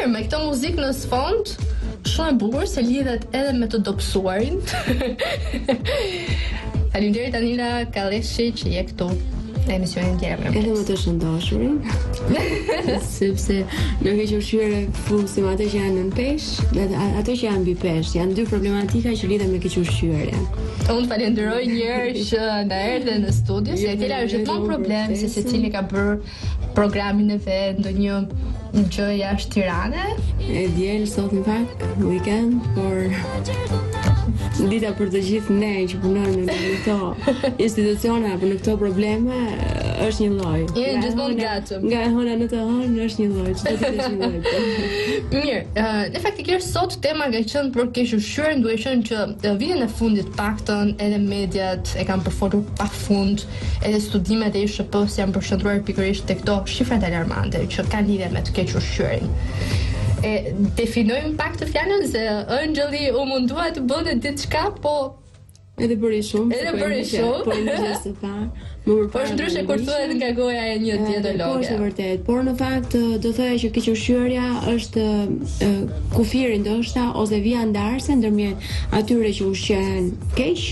Mirë, me këtë muzikë në sfond, shumë e bukur se lidhet edhe me të dobësuarin. Faleminderit Anila Kalleshi që je këtu në emisionin tjetër. Edhe më të shëndoshurin. Sepse nuk e qeshyer fusim ato që janë në peshë, dhe ato që janë mbi peshë. Janë dy problematika që lidhen me keqëshyerjen. Unë falenderoj një herë që na erdhe në studio, se e tila është gjithmonë problem se secili ka bërë programin e vet, ndonjë gjë jashtë Tirane. E diel sot në fakt, weekend, por dita për të gjithë ne që punojmë në këto institucione apo në këto probleme është një lloj. Jeni gjithmonë gatshëm. Nga e hëna në të hënë është një lloj, çdo ditë është një lloj. Mirë, në faktikisht sot tema ka qenë për keqëshyerjen, duhet qenë që vitin e fundit paktën edhe mediat e kanë përfolur pafund, edhe studimet e ISHP-s janë përqendruar pikërisht tek këto shifrat alarmante që kanë lidhje me të keqëshyerjen. E definojmë pak të fjalën se Ëngjëlli u mundua të bënte diçka, po edhe bëri shumë. Edhe bëri shumë. Po në gjest të parë. Po është ndryshe kur thuhet nga goja e një dietologe. Po është vërtet, por në fakt do thoya që keqëshyerja është kufiri ndoshta ose vija ndarëse ndërmjet atyre që ushqehen keq,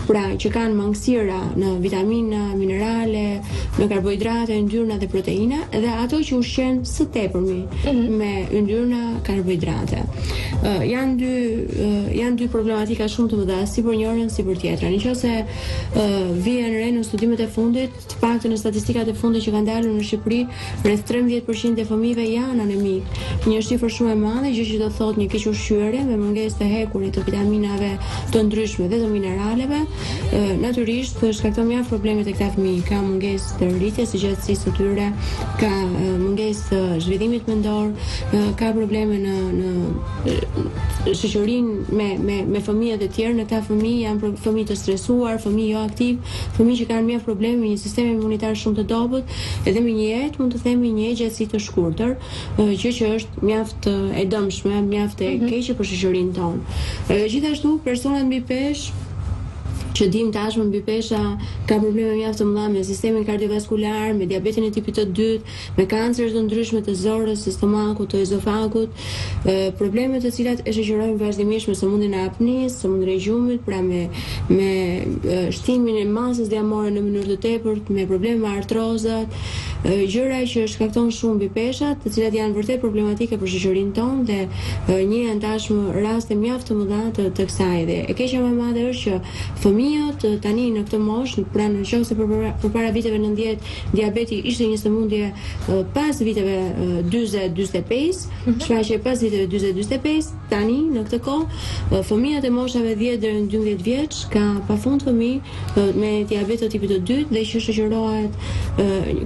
pra që kanë mangësira në vitamina, minerale, në karbohidrate, yndyrna dhe proteina, dhe ato që ushqehen së tepërmi me yndyrna, karbohidrate. Janë dy problematika shumë të mëdha, si për njërin si për tjetrën. Nëse vjen re në studimet e fundit, të paktën në statistikat e fundit që kanë dalur në Shqipëri, rreth 13% e fëmijëve janë anemik. Një shifër shumë e madhe, gjë që do thotë një keqëshyerje me mungesë të hekurit të vitaminave të ndryshme dhe të mineraleve. Natyrisht shkakton mjaft probleme tek këta fëmijë, ka mungesë të rritjes së gjatësisë së tyre, ka mungesë të zhvillimit mendor, ka probleme në shoqërinë me fëmijët e tjerë. Në këta fëmijë janë fëmijë të stresuar, fëmijë jo aktiv, fëmijë që kanë mjaft probleme me një sistem imunitar shumë të dobët, edhe me një jetë mund të themi një gjatësi të shkurtër, gjë që është mjaft e dëmshme, mjaft e keqe për shoqërinë tonë. Gjithashtu personat mbi peshë që dim tashmë mbi pesha ka probleme mjaft të mëdha me sistemin kardiovaskular, me diabetin e tipit të dytë, me kanceret të ndryshme të zorrës, të stomakut, të ezofagut, probleme të cilat e shoqërojmë vazhdimisht me sëmundjen e apnis, sëmundjen e gjumit, pra me shtimin e masës diamore në mënyrë të tepërt, me probleme me artrozat, gjëra që shkakton shumë mbi peshat, të cilat janë vërtet problematike për shoqërinë tonë dhe njihen tashmë raste mjaft të mëdha të kësaj. Dhe e keqja më e madhe është që fëmijët tani në këtë moshë, pra nëse përpara viteve 90 diabeti ishte një sëmundje pas viteve 40-45, shfaqej pas viteve 40-45, tani në këtë kohë fëmijët e moshave 10 deri në 12 vjeç ka pafund fëmijë me diabet të tipit të dytë dhe që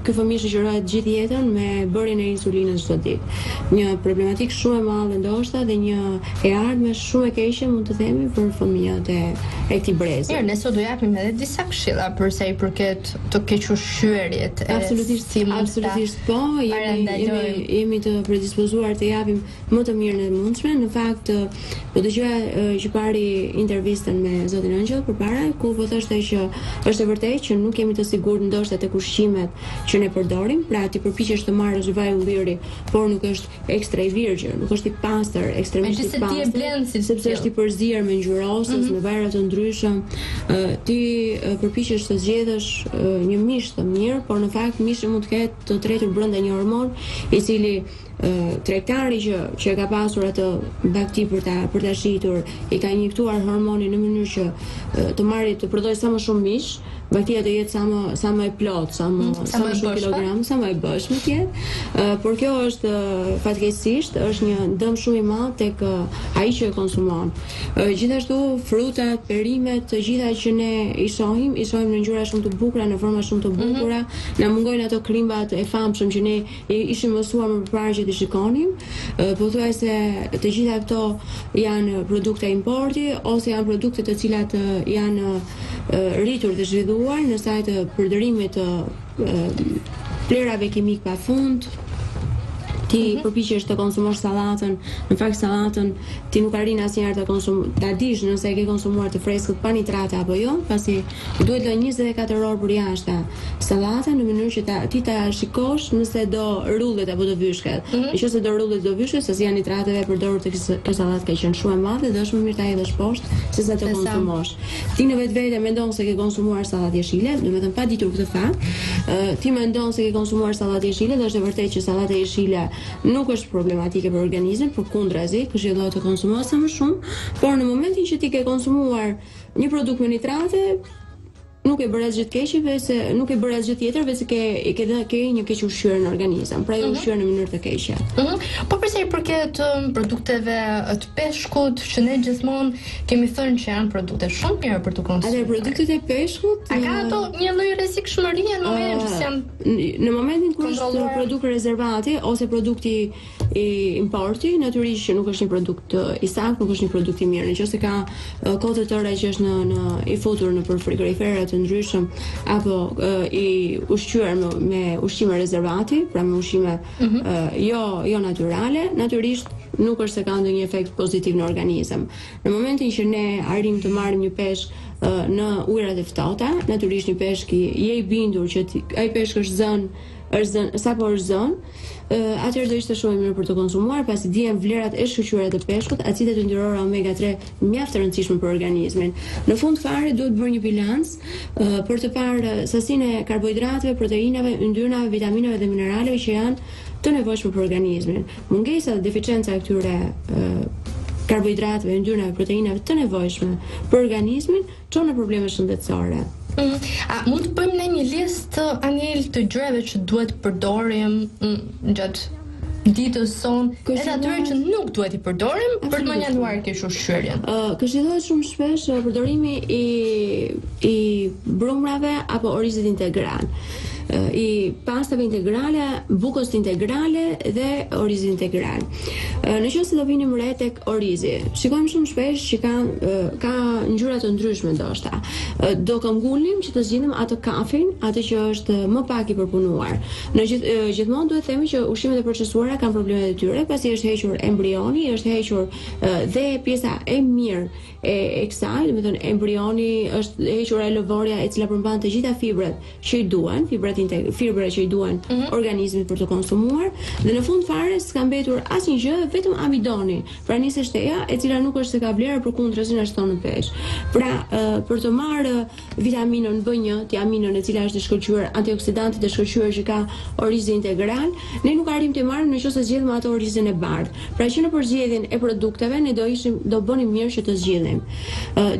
ky fëmijë shoqërohet gjithë jetën me bërjen e insulinës çdo ditë. Një problematikë shumë e madhe ndoshta dhe një e ardhme shumë e keqe mund të themi për fëmijët e këtij brezi. Mirë, nëse do japim edhe disa këshilla për sa i përket të keqëshyerjet. Absolutisht po, jemi të predispozuar të japim më të mirën e mundshme. Në fakt, po dëgjoja që pari intervistën me zotin Ëngjëll përpara, ku po thoshte që është e vërtetë që nuk jemi të sigurt ndoshta tek ushqimet që ne përdorim, pra ti përpiqesh të marrësh vaj ulliri, por nuk është ekstra i virgjën, nuk është i pastër, ekstremisht i pastër, sepse është i përzier me ngjyrosës, me vajra të ndryshëm. Ti përpiqesh të zgjedhësh një mish të mirë, por në fakt mishi mund të ketë të tretur brenda një hormon i cili tregtari që ka pasur atë bakti për ta shitur i ka injektuar hormonin në mënyrë që të prodhojë sa më shumë mish, bakteria të jetë sa më e plot, sa më shumë kilogram, sa më e bëshme të jetë. Por kjo është fatkeqësisht është një dëm shumë i madh tek ai që e konsumon. Gjithashtu frutat, perimet, të gjitha që ne i shohim në ngjyra shumë të bukura, në forma shumë të bukura, na mungojnë ato krimbat e famshëm që ne ishim mësuar më parë që të shikonim. Pothuajse të gjitha këto janë produkte importi ose janë produkte të cilat janë rritur dhe zhvilluar në saj të përdorimit të plerave kimik pafund, Ti përpiqesh të konsumosh sallatën, në fakt sallatën ti nuk arrin asnjëherë ta dish nëse e ke konsumuar të freskët pa nitrate apo jo, pasi duhet lënë 24 orë për jashtë sallatën në mënyrë që ti ta shikosh nëse do rrullet apo do vyshket. Nëse do rrullet do vyshket, se si janë nitrateve përdorur te kjo sallatë ka qenë shumë e madhe dhe është më mirë ta hedhësh poshtë sesa të konsumosh. Ti në vetvete mendon se ke konsumuar sallatë jeshile, domethënë pa ditur këtë fakt, ti mendon se ke konsumuar sallatë jeshile dhe është e vërtetë që sallata jeshile nuk është problematike për organizmin, përkundrazi, këshillohet të konsumohet sa më shumë, por në momentin që ti ke konsumuar një produkt me nitrate, nuk e bëra asgjë të keq, veçse nuk e bëra asgjë tjetër, veçse ke një keq ushqyer në organizëm, pra e ushqyer në mënyrë të keqe. Po përsa i përket produkteve të peshkut, që ne gjithmonë kemi thënë që janë produkte shumë mira për të konsumuar. Atë produktet e peshkut, a ka ato një lloj rrezikshmërie në momentin që janë në momentin kur është produkt rezervati ose produkti i importi, natyrisht që nuk është një produkt i saktë, nuk është një produkt i mirë. Nëse ka kohë të tëra që është në i futur në frigorifere të ndryshëm apo i ushqyer me ushqime rezervati, pra me ushqime jo natyrale, natyrisht nuk është se ka ndonjë efekt pozitiv në organizëm. Në momentin që ne arrim të marrim një peshk në ujërat e ftohta, natyrisht një peshk je i bindur që ai peshk është zënë, sapo është zënë, atëherë do ishte shumë mirë për të konsumuar, pasi dihen vlerat e shkëlqyera të peshkut, acidet yndyrore omega 3 mjaft të rëndësishme për organizmin. Në fund fare duhet bërë një bilans për të parë sasinë e karbohidrateve, proteinave, yndyrnave, vitaminave dhe mineraleve që janë të nevojshme për organizmin. Mungesa dhe deficienca e këtyre karbohidrateve, yndyrnave, proteinave të nevojshme për organizmin çon në probleme shëndetësore. A mund të bëjmë ne një listë anil të gjërave që duhet përdorim gjatë ditës sonë, edhe atyre që nuk duhet i përdorim për të manuar keq ushqyerjen? Këshillohet shumë shpesh përdorimi i brumrave apo orizit integral, i pastave integrale, bukës integrale dhe orizit integral. Në qoftë se do vinim re tek orizi, shikojmë shumë shpesh që ka ngjyra të ndryshme ndoshta. Do këmbgullim që të zgjidhim atë kafin, atë që është më pak i përpunuar. Në gjithmonë duhet themi që ushqimet e procesuara kanë problemet e tyre, pasi është hequr embrioni, është hequr dhe pjesa e mirë e kësaj, domethënë embrioni, është hequr e lëvorja e cila përmban të gjitha fibrat që i duan, fibra që i duan organizmit për të konsumuar, dhe në fund fare s'ka mbetur asnjë gjë, vetëm amidoni, pra nisë shteja, e cila nuk është se ka vlerë, përkundrazi na shton në peshë. Pra, për të marrë vitaminën B1, tiaminën e cila është e shkëlqyer, antioksidantit e shkëlqyer që ka orizi integral, ne nuk arrim të marrim nëse zgjedhim ato orizin e bardhë. Pra që në përzgjedhjen e produkteve ne do bënim mirë që të zgjidhim.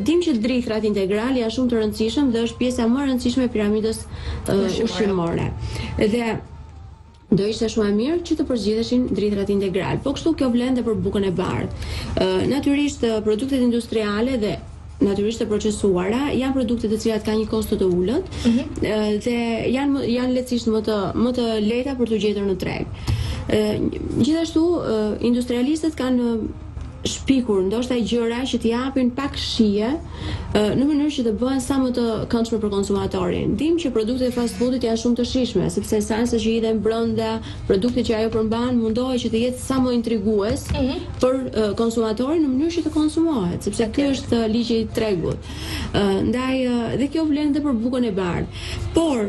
Dim që drithrat integrali janë shumë të rëndësishëm dhe është pjesa më e rëndësishme e piramidës ushqimore. Dhe do ishte shumë e mirë që të përzgjidheshin drithrat integral. Po kështu kjo vlen edhe për bukën e bardhë. Natyrisht produktet industriale dhe natyrisht të procesuara janë produkte të cilat kanë një kosto të ulët dhe janë lehtësisht më të lehta për të gjetur në treg. Gjithashtu industrialistët kanë shpikur ndoshta gjëra që t'i japin pak shije në mënyrë që të bëhen sa më të këndshme për konsumatorin. Dim që produktet e fast foodit janë shumë të shijshme, sepse salsa që hidhen brenda, produktet që ajo përmban mundohet që të jetë sa më intrigues për konsumatorin në mënyrë që të konsumohet, sepse ky është ligji i tregut. Ndaj dhe kjo vlen edhe për bukën e bardhë. Por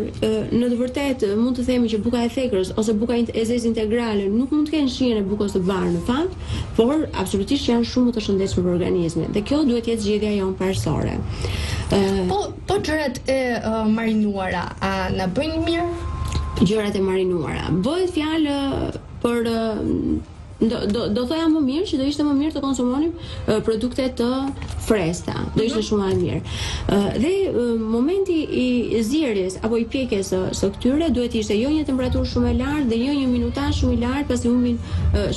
në të vërtetë mund të themi që buka e thekrës ose buka e zezë integrale nuk mund të kenë shijen e bukës së bardhë në fakt, por absolutisht që janë shumë të shëndetshme për organizmin. Dhe kjo duhet jetë zgjedhja jonë parësore. Po gjërat e marinuara, a na bëjnë mirë? Gjërat e marinuara. Bëhet fjalë për do thoja më mirë që do ishte më mirë të konsumonim produkte të freskëta. Do ishte shumë më mirë. Dhe momenti i zierjes apo i pjekjes së këtyre duhet ishte jo një temperaturë shumë e lartë dhe jo një minutazh shumë i lartë, pasi humbin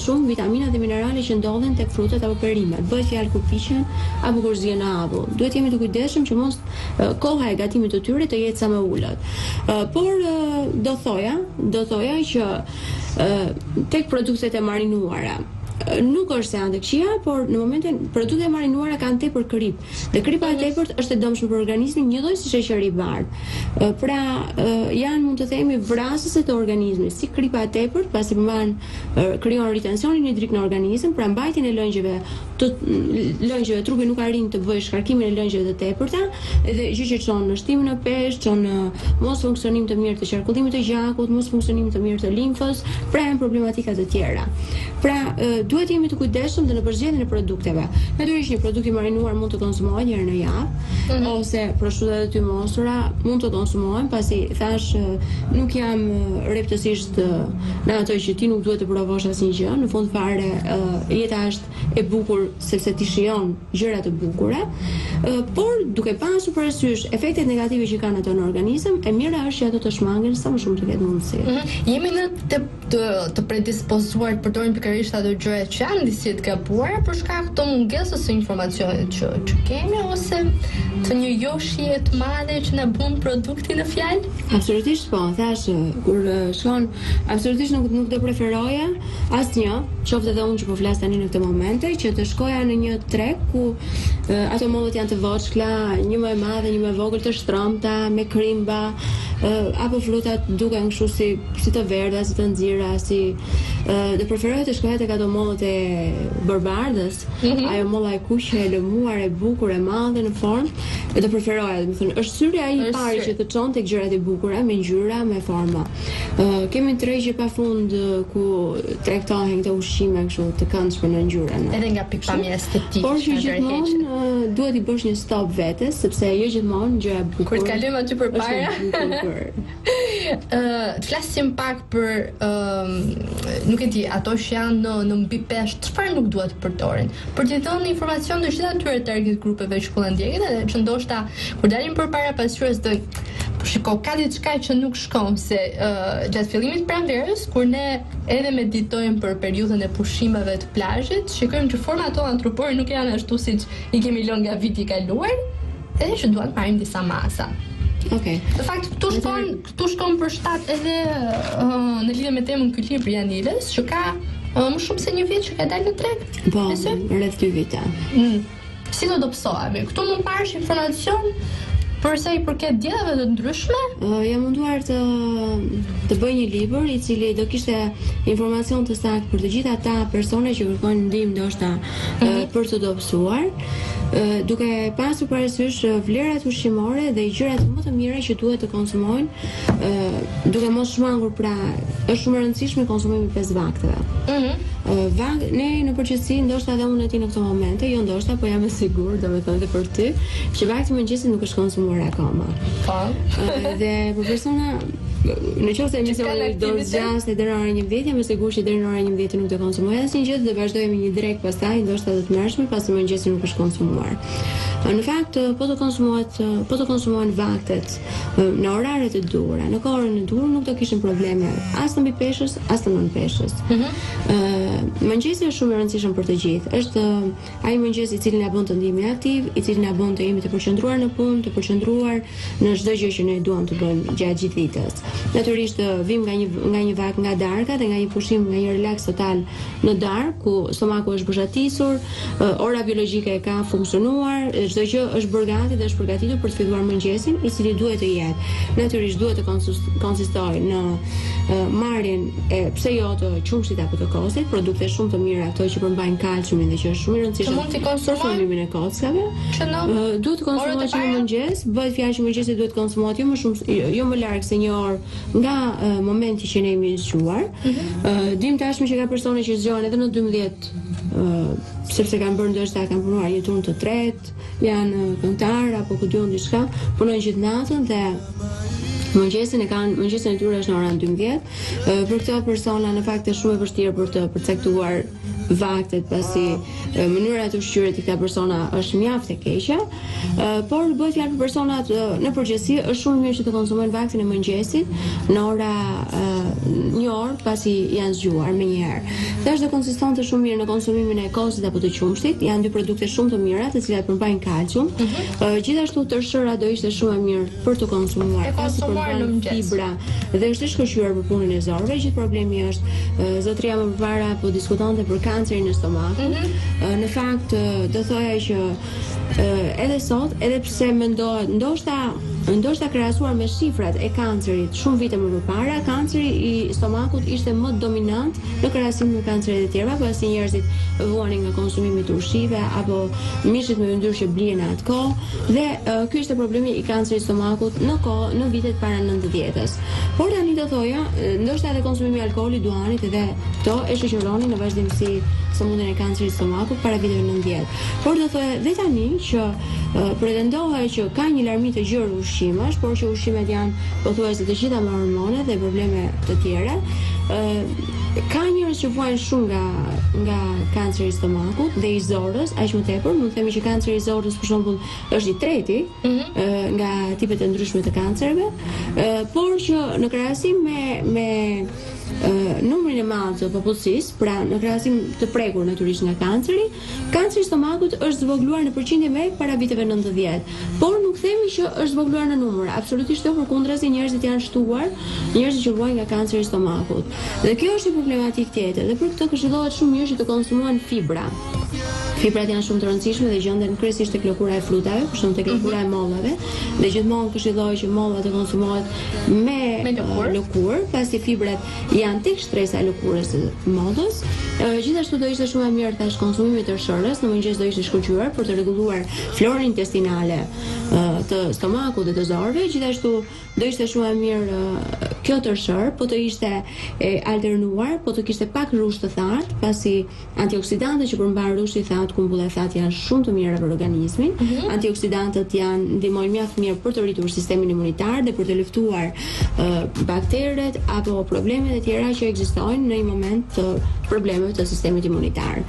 shumë vitamina dhe minerale që ndodhen tek frutat apo perimet. Bëhet fjalë kur piqen apo kur zihen në avull. Duhet jemi të kujdesshëm që mos koha e gatimit të tyre të jetë sa më ulët. Por do thoja që tek produktet e marinuara nuk është se janë të këqija, por në momentin produktet marinuara kanë tepër krip. Dhe kripa e tepërt është e dëmshme për organizmin, njësoj si sheqeri i bardhë. Pra janë mund të themi vrasëse të organizmit, si kripa e tepërt, pasi krijon ritensionin hidrik në organizëm, pra mbajtjen e lëngjeve trupi nuk arrin të bëjë shkarkimin e lëngjeve të tepërta, dhe gjë që çon në shtimin e peshë, çon në mos funksionim të mirë të qarkullimit të gjakut, mos funksionim të mirë të limfës, pra janë problematika të tjera. Pra duhet jemi të kujdesshëm dhe në përzgjedhjen e produkteve. Natyrisht një produkt i marinuar mund të konsumohet një herë në javë, ose prosciuttat e ty mosura mund të konsumohen, pasi thash nuk jam rreptësisht në ato që ti nuk duhet të provosh asnjë gjë. Në fund fare jeta është e bukur sepse ti shijon gjëra të bukura, por duke pasur parasysh efektet negative që kanë ato në organizëm, e mira është që ato të shmangen sa më shumë të ketë mundësi. Jemi në të predispozuar të përdorim pikërisht ato gjëra që janë disi të gabuara për shkak të mungesës së informacionit që kemi, ose të një joshje të madhe që na bën produkti në fjalë? Absolutisht po, thash kur shkon, absolutisht nuk do preferoja asnjë, qoftë edhe unë që po flas tani në këtë momente, që të shkoja në një treg ku ato mollet janë të voçkla, një më e madhe, një më e vogël, të shtrëmta, me krimba, apo frutat duken kështu si të verdha, si të nxjera, do preferoj të shkoja tek ato mollet e barbardhës, ajo molla e kuqe, e lëmuar, e bukur, e madhe në formë, e do preferoja, domethënë është syri ai i parë që të çon tek gjërat e bukura, me ngjyra, me forma. Kemi tregje pafund ku tregtohen këto ushqime kështu të këndshme në ngjyra. Edhe nga pikpamja estetike. Por që gjithmonë duhet i bësh një stop vetes, sepse jo gjithmonë gjëja e bukur. Kur të kalojmë aty përpara. Të flasim pak për nuk e di, ato që janë në mbi peshë, çfarë nuk duhet të përdoren. Për të dhënë informacion të gjitha atyre target grupeve që po na ndjekin, edhe që ndoshta kur dalim përpara pasqyrës do shiko, ka diçka që nuk shkon, se gjatë fillimit pranverës, kur ne edhe meditojmë për periudhën e pushimeve të plazhit, shikojmë që format tona trupore nuk janë ashtu siç i kemi lënë nga viti i kaluar, edhe që duhet marrim disa masa. Okej. Në fakt këtu shkon për shtat edhe në lidhje me temën ky libër i Aniles, që ka më shumë se një vit që ka dalë në treg. Po, rreth 2 vite. Si do psohemi? Këtu mund parësh informacion për sa i përket diellave të ndryshme? Jam munduar të bëj një libër i cili do kishte informacion të saktë për të gjitha ata persone që kërkojnë ndihmë ndoshta për të dobësuar, duke pasur parasysh vlerat ushqimore dhe gjërat më të mira që duhet të konsumohen, duke mos shmangur, pra është shumë e rëndësishme konsumimi 5 vakteve. Ne në përgjithësi, ndoshta edhe unë e ti në këto momente, jo ndoshta, po jam e sigurt, domethënë edhe për ty, që vakti i mëngjesit nuk është konsumuar akoma. Po. Dhe për persona, në qoftë se emisioni do zgjasë deri në orën 11, jam e sigurt që deri në orën 11 nuk do konsumoj asnjë gjë, dhe vazhdojmë një drek pastaj, ndoshta do të mërshme, pasi mëngjesi nuk është konsumuar. Në fakt, po të konsumohen vaktet në orare të duhura. Në kohën e duhur nuk do kishin probleme as të mbi peshës, as të nën peshës. Mëngjesi është shumë i rëndësishëm për të gjithë. Është ai mëngjes i cili na bën të ndihemi aktiv, i cili na bën të jemi të përqendruar në punë, të përqendruar në çdo gjë që ne duam të bëjmë gjatë gjithë ditës. Natyrisht vim nga një vakt nga darka dhe nga një pushim, nga një relaks total në darkë, ku stomaku është bëshatisur, ora biologjike ka funksionuar, çdo gjë është bërë gati dhe është përgatitur për të filluar mëngjesin, i cili duhet të jetë. Natyrisht duhet të konsistojë në marrjen e pse jo të qumshit apo të kosit, produkte shumë të mira ato që përmbajnë kalciumin dhe që është shumë i rëndësishëm për formimin e kockave. Duhet të konsumohet që në mëngjes, bëhet fjalë që mëngjesi duhet konsumohet jo më larg se 1 orë nga momenti që ne jemi zgjuar. Dim tashmë që ka persone që zgjohen edhe në 12, sepse kanë bërë ndoshta kanë punuar një turn të tretë, janë këngëtar apo ku diun diçka, punojnë gjithë natën dhe mëngjesin e tyre është në orën 12. Për këto persona në fakt është shumë e vështirë për të përcaktuar vaktet, pasi mënyra e ushqyerjes të këta persona është mjaft e keqe, por bëhet fjalë për personat në përgjithësi është shumë mirë që të konsumojnë vaktin e mëngjesit në ora 1 orë pasi janë zgjuar menjëherë. Dhe është konsistente shumë mirë në konsumimin e kosit apo të qumshtit, janë dy produkte shumë të mira, të cilat përmbajnë kalcium. Gjithashtu tërshëra do ishte shumë e mirë për të konsumuar, pasi përmbajnë fibra dhe është e shkëlqyer për punën e zorëve. Gjithë problemi është zotëria më përpara po diskutonte për kancerin e stomakut. Në fakt do thoya që edhe sot, edhe pse mendohet ndoshta krahasuar me shifrat e kancerit shumë vite më parë, kanceri i stomakut ishte më dominant në krahasim me kanceret e tjera, pasi njerëzit vuanin nga konsumimi i ushqive apo mishit me yndyrë që blien atë kohë, dhe ky ishte problemi i kancerit stomakut në vitet para 90-s. Por tani do thoja, ndoshta edhe konsumimi i alkoolit, duanit, edhe këto e shoqëronin në vazhdimsi sëmundjen e kancerit stomakut para viteve 90. Por do thoya dhe tani që pretendohet që ka një larmi të gjerë ushqimesh, por që ushqimet janë pothuajse të gjitha me hormone dhe probleme të tjera. Ka njerëz që vuajnë shumë nga kanceri i stomakut dhe i zorrës, aq më tepër, mund të themi që kanceri i zorrës për shembull është i treti nga tipet e ndryshme të kancereve, por që në krahasim me numrin e madh të popullsisë, pra në krahasim të prekur natyrisht nga kanceri i stomakut është zvogluar në përqindje me para viteve 90. Por nuk themi që është zvogluar në numër, absolutisht jo, përkundrazi njerëzit janë shtuar, njerëzit që vuajnë nga kanceri i stomakut. Dhe kjo është një problematik tjetër, dhe për këtë këshillohet shumë mirë që të konsumohen fibra. Fibrat janë shumë të rëndësishme dhe gjenden kryesisht tek lëkura e frutave, për shembull tek lëkura e mollave, dhe gjithmonë këshillohet që molla të konsumohet me lëkurë, pasi fibrat janë tek shtresa e lëkurës së mollës. Gjithashtu do ishte shumë e mirë tash konsumimi të shërës, në mëngjes do ishte shkëlqyer për të rregulluar florën intestinale të stomakut dhe të zorrëve. Gjithashtu do ishte shumë e mirë kjo tërshër, po të ishte alternuar, po të kishte pak rrushë të thatë, pasi antioksidantët që përmban rrushë i thatë, kumbulla e thatë janë shumë të mira për organizmin. Antioksidantët ndihmojnë mjaft mirë për të rritur sistemin imunitar dhe për të luftuar bakteret apo problemet e tjera që ekzistojnë në një moment të problemeve të sistemit imunitar.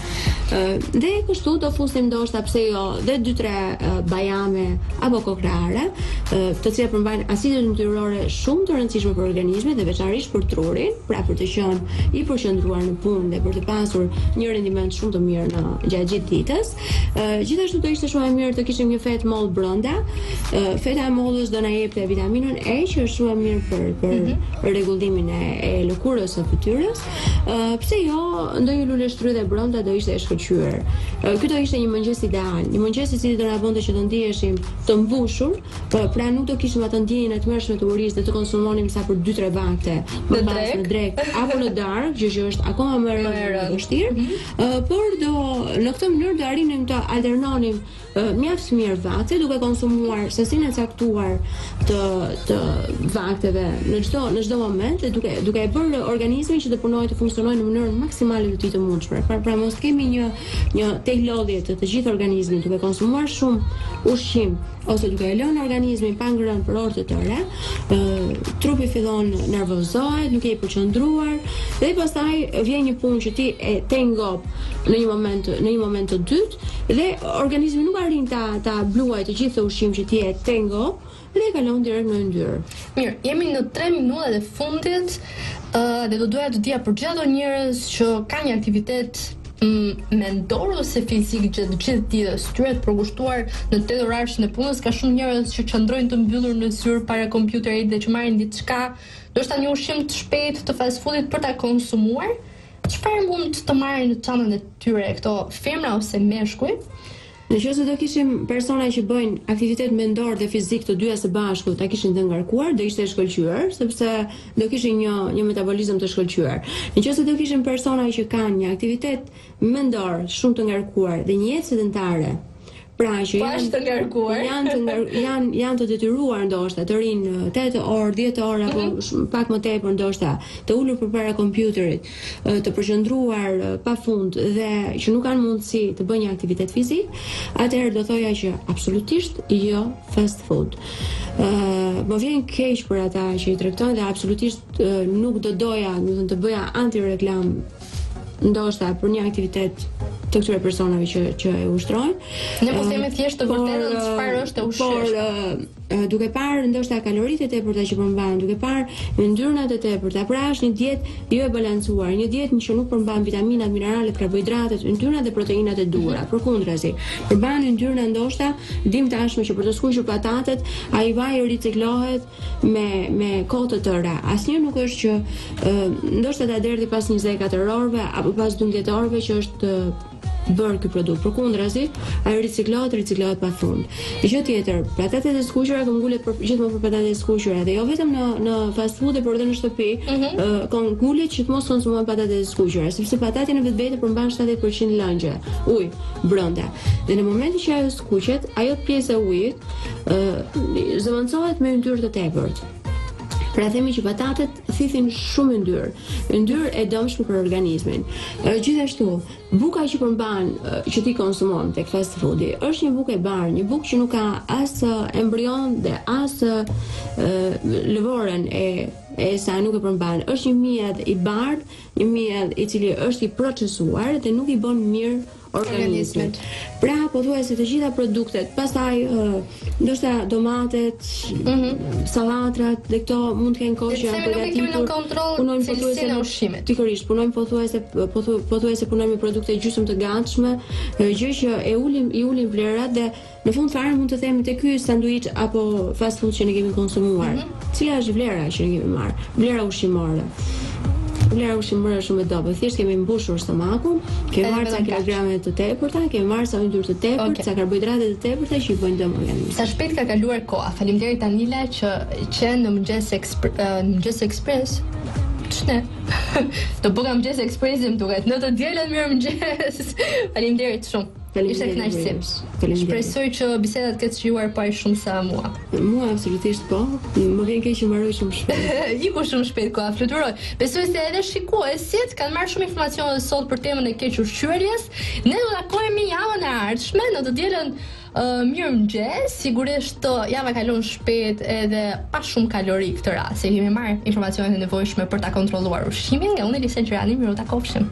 Dhe kështu do fusim ndoshta pse jo dhe 2-3 bajame apo kokrare, të cilat përmbajnë acide natyrore shumë të rëndësishme për organizmin dhe veçanërisht për trurin, pra për të qenë i përqendruar në punë dhe për të pasur një rendiment shumë të mirë gjatë gjithë ditës. Gjithashtu do ishte shumë e mirë të kishim një fetë mollë brenda. Feta e mollës do na jepte vitaminën E, që është shumë e mirë për rregullimin e lëkurës së fytyrës. Pse jo, ndonjë lule shtrydhe brenda do ishte e shkëlqyer. Ky do ishte një mëngjes ideal, një mëngjes i cili do na bënte që të ndiheshim të mbushur, pra nuk do kishim atë ndjenjën e tmerrshme të urisë dhe të konsumonim sa për 2-3 vakte më pas në drek apo në darkë, gjë që është akoma më e vështirë. Por në këtë mënyrë do arrinim të alternonim mjaft mirë vakte, duke konsumuar sasinë e caktuar të vakteve në çdo moment, dhe duke e bërë organizmin që të punojë të funksionojë në mënyrën maksimale të tij të mundshme. Pra mos kemi një tehlodhje të gjithë organizmit, duke konsumuar shumë ushqim ose duke e lënë organizmin pa ngrënë për orë të tëra, trupi fillon nervozohet, nuk je i përqendruar, dhe pastaj vjen një punë që ti e ngop në një moment të dytë, dhe organizmi nuk arrin ta bluajë të gjithë ushqim që ti e ngop dhe kalon direkt në yndyrë. Mirë, jemi në 3 minutat e fundit dhe do doja të dija për gjithë ato njerëz që kanë një aktivitet mendor ose fizik gjatë gjithë ditës, tyre të përkushtuar në 8 orarëshin e punës, ka shumë njerëz që qëndrojnë të mbyllur në zyrë para kompjuterit dhe që marrin diçka, ndoshta një ushqim të shpejtë të fast foodit për ta konsumuar. Çfarë mund të marrin në çantën e tyre këto femra ose meshkuj? Nëse do kishim persona që bëjnë aktivitet mendor dhe fizik të dyja së bashku, ta kishin të ngarkuar, do ishte e shkëlqyer, sepse do kishin një metabolizëm të shkëlqyer. Nëse do kishim persona që kanë një aktivitet mendor shumë të ngarkuar dhe një jetë sedentare, pra që janë të detyruar ndoshta të rinë 8 orë, 10 orë apo pak më tepër ndoshta, të ulur përpara kompjuterit, të përqendruar pafund dhe që nuk kanë mundësi të bëjnë një aktivitet fizik, atëherë do thoja që absolutisht jo fast food. Më vjen keq për ata që i tregtojnë dhe absolutisht nuk do doja, të bëja anti-reklam ndoshta për një aktivitet të këtyre personave që e ushtrojnë. Ne po themi thjesht të vërtetën çfarë është e ushqyeshme. duke parë ndoshta kaloritë e tepërta që përmban, duke parë yndyrnat e tepërta, pra është një dietë jo e balancuar, një dietë që nuk përmban vitaminat, mineralet, karbohidratet, yndyrnat dhe proteinat e duhura. Përkundrazi, përmban yndyrna ndoshta dim tashmë që për të skuqur patatet, ai vaj riciklohet me kohë të tëra. Asnjë nuk është që ndoshta ta derdhi pas 24 orëve apo pas 12 orëve që është bërë ky produkt. Përkundrazi, ai riciklohet pafund. Gjë tjetër, patatet e skuqura ngulet gjithmonë për patatet e skuqura dhe jo vetëm në fast food, por edhe në shtëpi, ngulet që të mos konsumohen patatet e skuqura, sepse patatja në vetvete përmban 70% lëngje, ujë brenda. Dhe në momentin që ajo skuqet, ajo pjesë e ujit zëvendësohet me yndyrë të tepërt. Pra themi që patatet thithin shumë yndyrë e dëmshme për organizmin. Gjithashtu, buka që përmban që ti konsumon tek fast foodi është një bukë e bardhë, një bukë që nuk ka as embrion dhe as lëvorën e saj nuk e përmban. Është një mijell i bardhë, një mijell i cili është i procesuar dhe nuk i bën mirë organizmit. Pra, pothuajse të gjitha produktet, pastaj ndoshta domatet, sallatrat, dhe këto mund të kenë kohë që janë përgatitur. Punojmë cilësinë e ushqimit. Pikërisht, punojmë pothuajse punojmë me produkte gjysmë të gatshme, gjë që i ulim vlerat dhe në fund fare mund të themi te ky sanduiç apo fast food që ne kemi konsumuar. Cila është vlera që ne kemi marrë? Vlera ushqimore. Vlera ushqimore është shumë e dobët. Thjesht kemi mbushur stomakun, kemi marrë ca kilograme të tepërta, kemi marrë sa yndyrë të tepërt, ca karbohidrate të tepërta që i bëjnë dëm organizmit. Sa shpejt ka kaluar koha. Faleminderit Anila që në Mëngjes Express. Ç'ne? Do bëgam Mëngjes Expressim duket. Në të dielën mirëmëngjes. Faleminderit shumë. Ishte kënaqësi. Shpresoj që bisedat këtë shijuar pa shumë sa mua. Mua absolutisht po. Më vjen keq që mbaroj shumë shpejt. Iku shumë shpejt koha, fluturoj. Besoj se edhe shikuesit kanë marrë shumë informacione sot për temën e keq ushqyerjes. Ne do takohemi javën e ardhshme në të dielën mirëmëngjes. Sigurisht java kalon shpejt edhe pa shumë kalori këtë rast. Se kemi marrë informacionet e nevojshme për ta kontrolluar ushqimin. Nga unë Elisa Gjirani, miru takofshim.